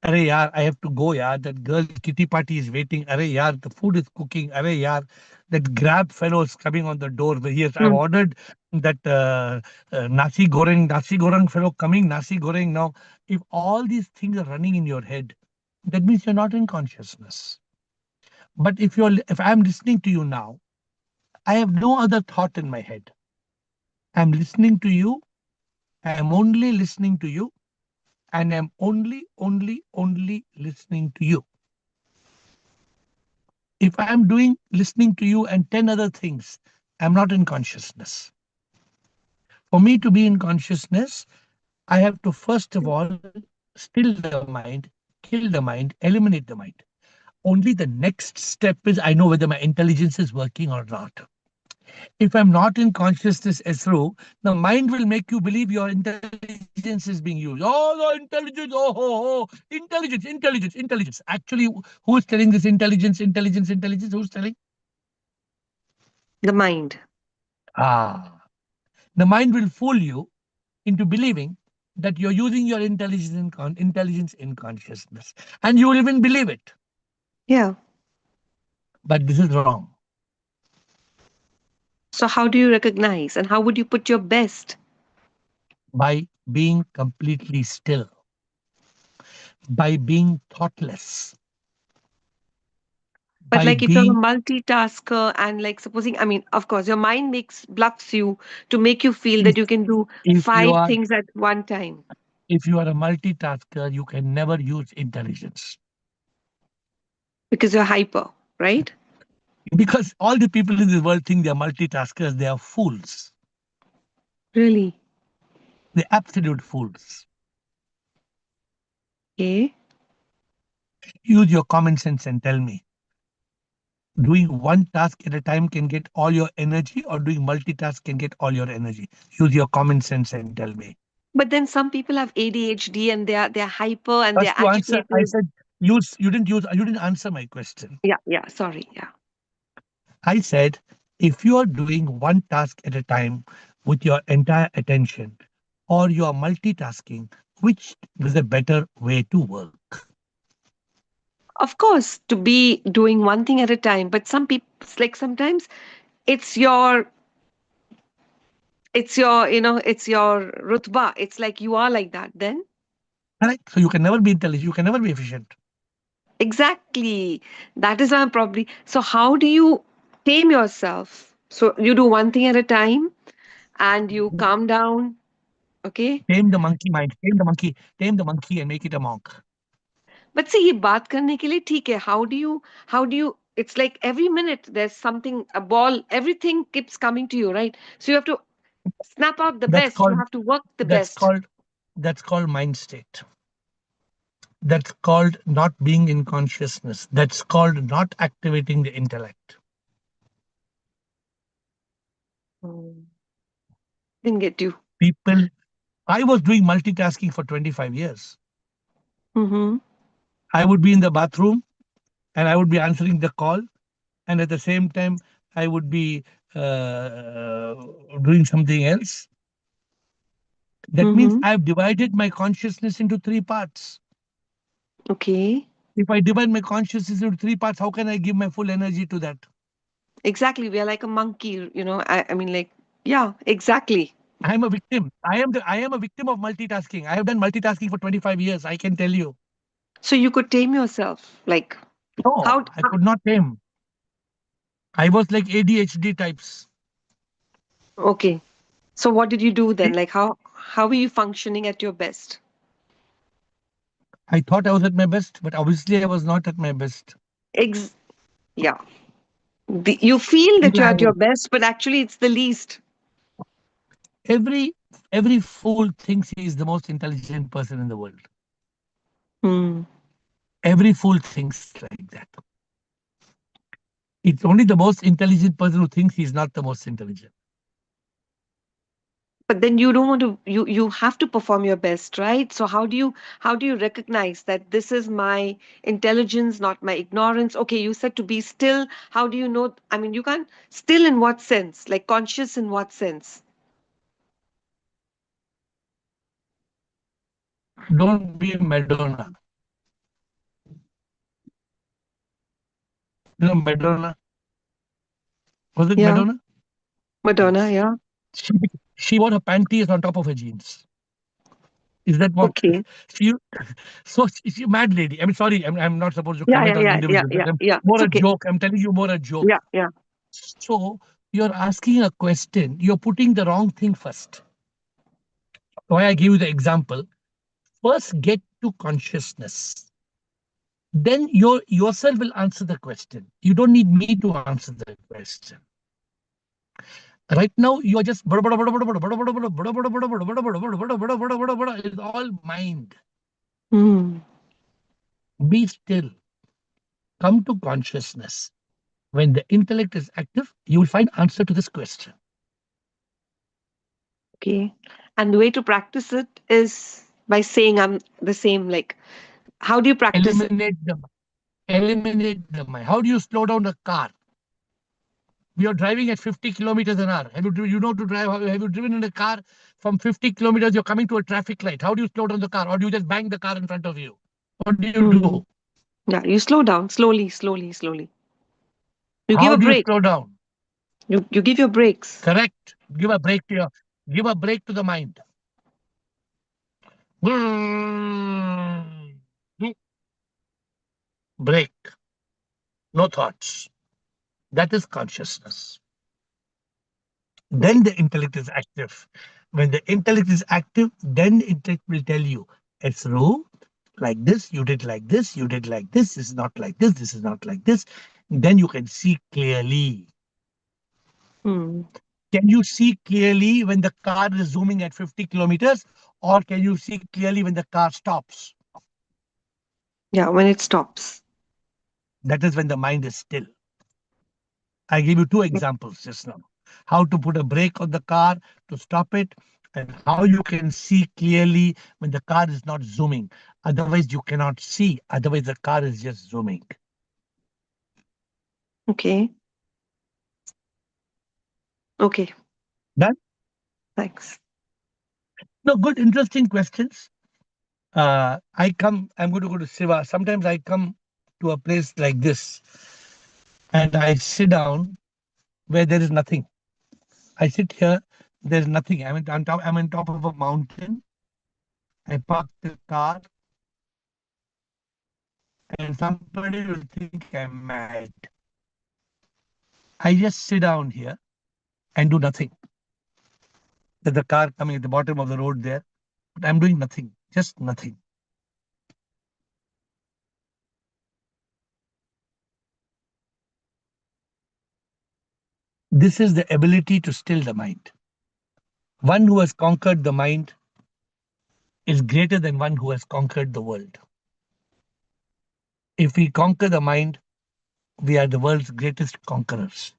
Arey yaar, I have to go yaar, that girl kitty party is waiting. Arey yaar, the food is cooking. Arey yaar, that Grab fellow is coming on the door. Yes, I've ordered that nasi goreng fellow coming, nasi goreng now. If all these things are running in your head, that means you're not in consciousness. But if I'm listening to you now, I have no other thought in my head. I'm listening to you. I am only listening to you. And I'm only listening to you. If I'm listening to you and 10 other things, I'm not in consciousness. For me to be in consciousness, I have to first of all still the mind, kill the mind, eliminate the mind. Only the next step is I know whether my intelligence is working or not. If I'm not in consciousness, Esro, the mind will make you believe your intelligence is being used. Oh, the intelligence, intelligence. Actually, who is telling this intelligence? Who's telling? The mind. The mind will fool you into believing that you're using your intelligence in consciousness. And you will even believe it. Yeah. But this is wrong. So how do you recognize and how would you put your best? By being completely still. By being thoughtless. But like if you're a multitasker and like supposing, I mean, of course, your mind bluffs you to make you feel that you can do if 5 things at one time. If you are a multitasker, you can never use intelligence. Because you're hyper, right? Because all the people in this world think they're multitaskers, they are fools. Really? They're absolute fools. Okay. Use your common sense and tell me. Doing one task at a time can get all your energy, or doing multitask can get all your energy? Use your common sense and tell me. But then some people have ADHD and they're hyper and they're To answer, agitated. I said you didn't answer my question. Yeah, sorry. Yeah. I said, if you are doing one task at a time with your entire attention, or you are multitasking, which is a better way to work? Of course, to be doing one thing at a time. But some people, like sometimes it's your it's your rutba. It's like you are like that then. Correct. So you can never be intelligent. You can never be efficient. Exactly. That is why I'm probably. So how do you tame yourself? So you do one thing at a time and you calm down. Okay. Tame the monkey mind. Tame the monkey. Tame the monkey and make it a monk. But see, ये बात करने के लिए ठीक है. How do you? It's like every minute there's something, a ball, everything keeps coming to you, right? So you have to snap out the best. You have to work the best. That's called mind state. That's called not being in consciousness. That's called not activating the intellect. Didn't get you. People, I was doing multitasking for 25 years. Mm-hmm. I would be in the bathroom and I would be answering the call, and at the same time I would be doing something else. That means I've divided my consciousness into 3 parts. Okay. If I divide my consciousness into 3 parts, how can I give my full energy to that? Exactly. We are like a monkey, I mean, like, yeah, exactly. I am a victim. I am a victim of multitasking. I have done multitasking for 25 years. I can tell you. So you could tame yourself, like. No, I could not tame. I was like ADHD types. Okay. So what did you do then? Like how were you functioning at your best? I thought I was at my best, but obviously I was not at my best. Yeah. You feel that you're at your best, but actually it's the least. Every fool thinks he is the most intelligent person in the world. Every fool thinks like that. It's only the most intelligent person who thinks he's not the most intelligent. But then you don't want to, you have to perform your best, right? So how do you recognize that this is my intelligence, not my ignorance? Okay, you said to be still. How do you know? I mean, you can't still in what sense? Like conscious in what sense? Don't be Madonna. You know Madonna? Was it Madonna? Madonna, yeah. She wore her panties on top of her jeans. Is that what? Okay. So she's a mad lady. I mean, sorry, I'm not supposed to comment on individuals. More a joke. I'm telling you more a joke. Yeah. So you're asking a question. You're putting the wrong thing first. Why I give you the example. First, get to consciousness. Then yourself will answer the question. You don't need me to answer the question. Right now, you are just it's all mind. Be still. Come to consciousness. When the intellect is active, you will find answer to this question. Okay. And the way to practice it is by saying I'm the same. Like, how do you practice it? Eliminate the mind. How do you slow down a car? We are driving at 50 kilometers an hour. Have you know to drive? Have you driven in a car from 50 kilometers? You're coming to a traffic light. How do you slow down the ar? Or do you just bang the car in front of you? What do you do? Yeah, you slow down slowly. You How give a do break. You slow down? You give your breaks. Correct. Give a break to the mind. Break. no thoughts. That is consciousness. Then the intellect is active. When the intellect is active, then intellect will tell you, it's true, like this, you did like this, you did like this is not like this is not like this. Then you can see clearly. Hmm. Can you see clearly when the car is zooming at 50 kilometers, or can you see clearly when the car stops? Yeah, when it stops. That is when the mind is still. I gave you two examples just now. How to put a brake on the car to stop it, and how you can see clearly when the car is not zooming. Otherwise, you cannot see. Otherwise, the car is just zooming. Okay. Okay. Done? Thanks. No, good, interesting questions. I'm going to go to Siva. Sometimes I come to a place like this and I sit down where there is nothing. I sit here, there's nothing. I'm on top of a mountain. I park the car and somebody will think I'm mad. I just sit down here and do nothing. There's a car coming at the bottom of the road there, but I'm doing nothing, just nothing. This is the ability to still the mind. One who has conquered the mind is greater than one who has conquered the world. If we conquer the mind, we are the world's greatest conquerors.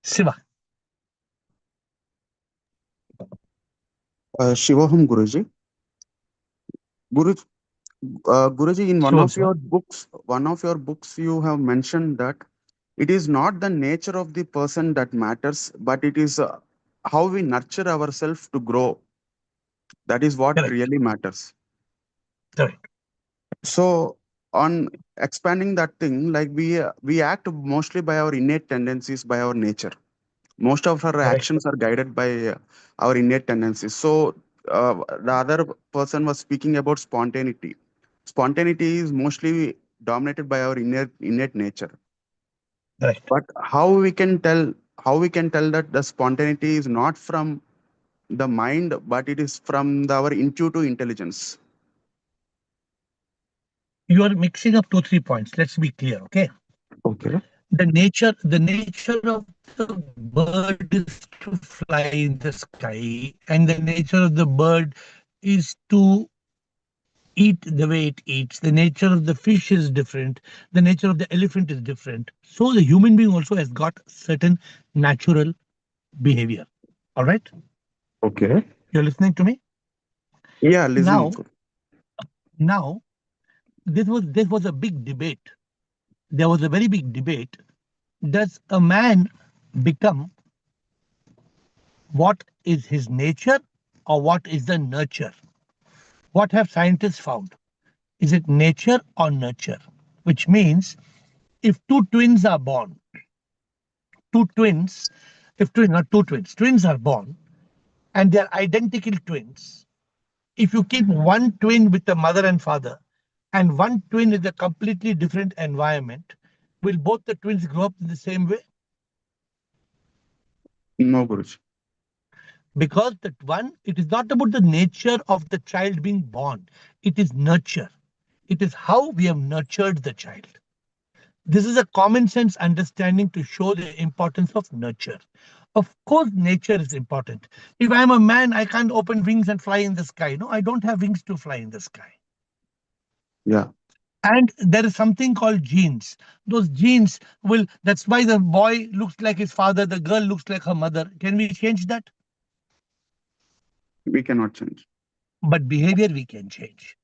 Siva. Shivoham Guruji. Guruji, in Sure, one of your books, you have mentioned that it is not the nature of the person that matters, but it is how we nurture ourselves to grow. That is what Correct. really matters. Correct. So, on expanding that thing, like we act mostly by our innate tendencies, by our nature. Most of our Correct. actions are guided by our innate tendencies. So, the other person was speaking about spontaneity. Spontaneity is mostly dominated by our innate nature. Correct. But how we can tell that the spontaneity is not from the mind, but it is from our intuitive intelligence. You are mixing up 2-3 points. Let's be clear, okay? Okay. The nature of the bird is to fly in the sky, and the nature of the bird is to eat the way it eats. The nature of the fish is different. The nature of the elephant is different. So the human being also has got certain natural behavior. All right? Okay. You're listening to me? Yeah, listening. Now, this was a big debate. There was a very big debate. Does a man become what is his nature or what is the nurture? What have scientists found? Is it nature or nurture? Which means if two twins are born, twins are born and they're identical twins. If you keep one twin with the mother and father and one twin in a completely different environment, will both the twins grow up in the same way? No, Guruji. Because that one, it is not about the nature of the child being born. It is nurture. It is how we have nurtured the child. This is a common sense understanding to show the importance of nurture. Of course, nature is important. If I'm a man, I can't open wings and fly in the sky. No, I don't have wings to fly in the sky. Yeah. And there is something called genes. Those genes will, that's why the boy looks like his father, the girl looks like her mother. Can we change that? We cannot change. But behavior we can change.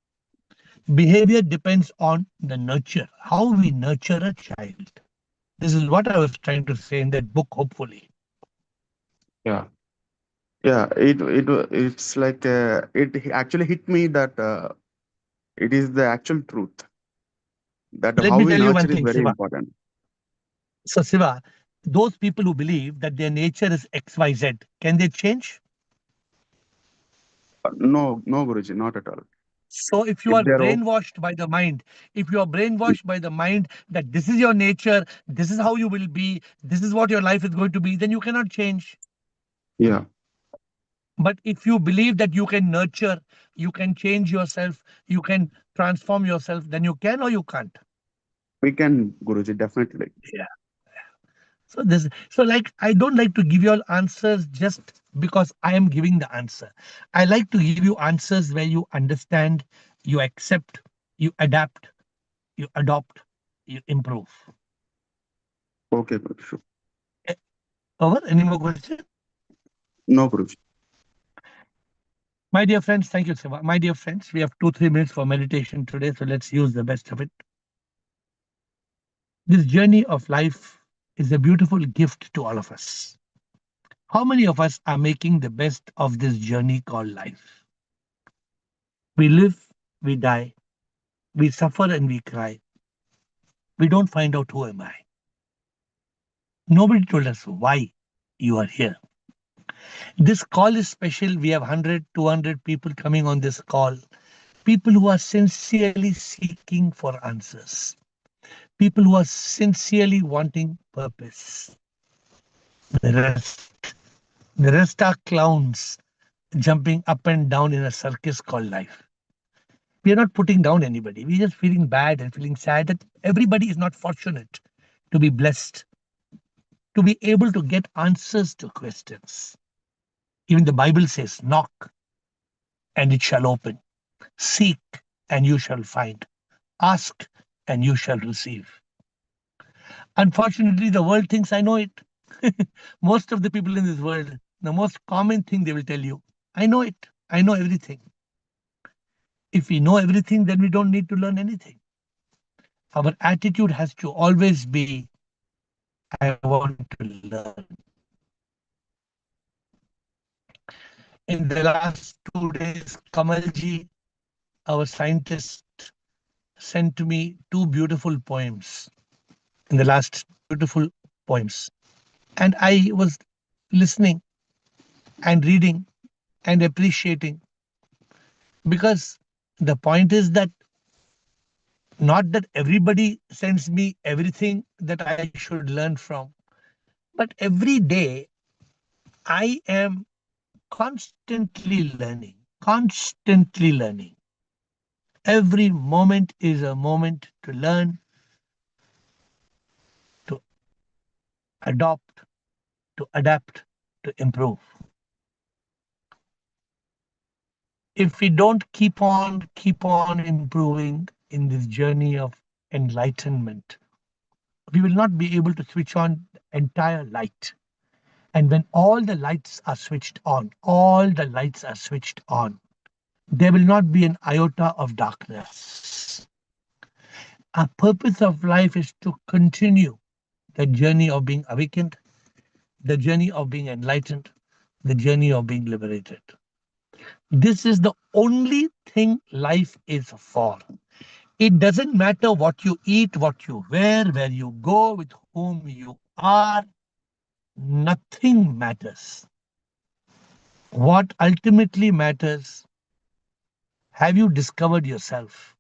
Behavior depends on the nurture, how we nurture a child. This is what I was trying to say in that book, hopefully. Yeah. Yeah, it's like it actually hit me that it is the actual truth that Let how me we tell you one nurture is thing, very Siva. important. So, Siva, those people who believe that their nature is XYZ, can they change? No, Guruji, not at all. So if you If are they're brainwashed by the mind, if you are brainwashed by the mind that this is your nature, this is how you will be, this is what your life is going to be, then you cannot change. yeah, But if you believe that you can nurture, you can change yourself, you can transform yourself, then you can or you can't. we can, Guruji, definitely. Yeah. So like I don't like to give you all answers just because I am giving the answer. I like to give you answers where you understand, you accept, you adapt, you adopt, you improve. Okay, Guruji. Eh, Over? Any more questions? No, Guruji. My dear friends, thank you, Siva. My dear friends, we have 2-3 minutes for meditation today, so let's use the best of it. This journey of life is a beautiful gift to all of us. How many of us are making the best of this journey called life? We live, we die, we suffer and we cry. We don't find out who am I. Nobody told us why you are here. This call is special. We have 100, 200 people coming on this call. People who are sincerely seeking for answers. People who are sincerely wanting purpose. The rest are clowns jumping up and down in a circus called life. We are not putting down anybody. We're just feeling bad and feeling sad that everybody is not fortunate to be blessed, to be able to get answers to questions. Even the Bible says, knock and it shall open. Seek and you shall find. Ask and you shall receive. Unfortunately, the world thinks I know it. Most of the people in this world, the most common thing they will tell you, I know it. I know everything. If we know everything, then we don't need to learn anything. Our attitude has to always be, I want to learn. In the last 2 days, Kamalji, our scientist, sent to me 2 beautiful poems. In the last beautiful poems. And I was listening and reading and appreciating, because the point is that not that everybody sends me everything that I should learn from, but every day I am constantly learning, constantly learning. Every moment is a moment to learn, to adopt, to adapt, to improve. If we don't keep on improving in this journey of enlightenment, we will not be able to switch on the entire light. And when all the lights are switched on, there will not be an iota of darkness. Our purpose of life is to continue the journey of being awakened, the journey of being enlightened, the journey of being liberated. This is the only thing life is for. It doesn't matter what you eat, what you wear, where you go, with whom you are. Nothing matters. What ultimately matters, have you discovered yourself?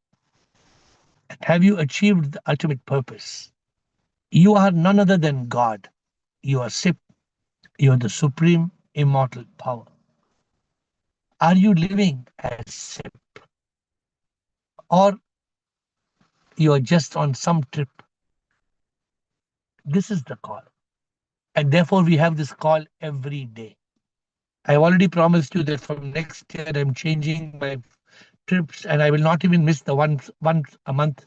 Have you achieved the ultimate purpose? You are none other than God. You are SIP. You are the supreme immortal power. Are you living as SIP? Or you are just on some trip? This is the call. And therefore we have this call every day. I already promised you that from next year I'm changing my trips and I will not even miss the once a month.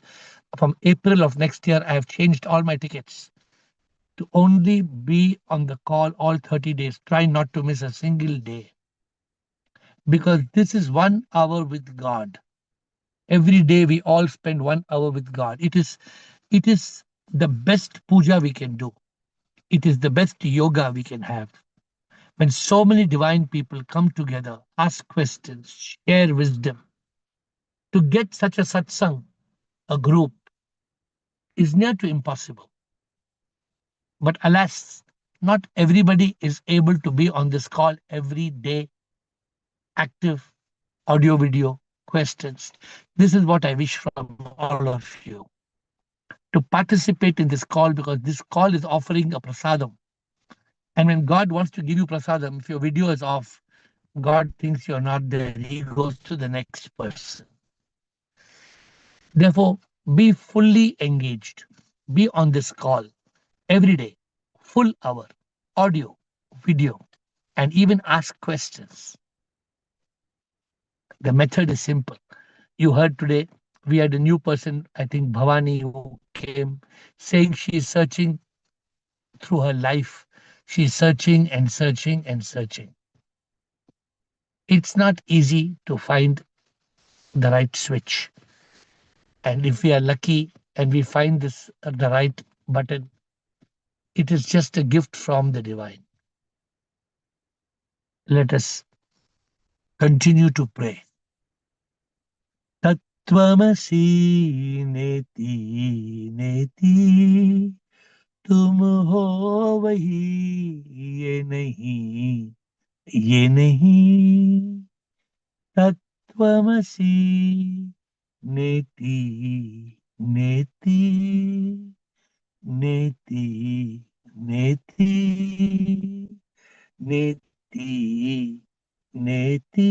From April of next year, I have changed all my tickets to only be on the call all 30 days. Try not to miss a single day. Because this is 1 hour with God. Every day we all spend 1 hour with God. It is the best puja we can do. It is the best yoga we can have. When so many divine people come together, ask questions, share wisdom, to get such a satsang, a group, is near to impossible. But alas, not everybody is able to be on this call every day, active, audio, video, questions. This is what I wish from all of you, to participate in this call, because this call is offering a prasadam. And when God wants to give you prasadam, if your video is off, God thinks you're not there. He goes to the next person. Therefore, be fully engaged. Be on this call every day, full hour, audio, video, and even ask questions. The method is simple. You heard today, we had a new person, I think Bhavani, who came saying she is searching through her life. She's searching and searching and searching. It's not easy to find the right switch. And if we are lucky and we find this the right button, it is just a gift from the divine. Let us continue to pray. Tattvamasi neti neti, tum ho wahi ye nahi. Tattvamasi neti neti neti neti neti neti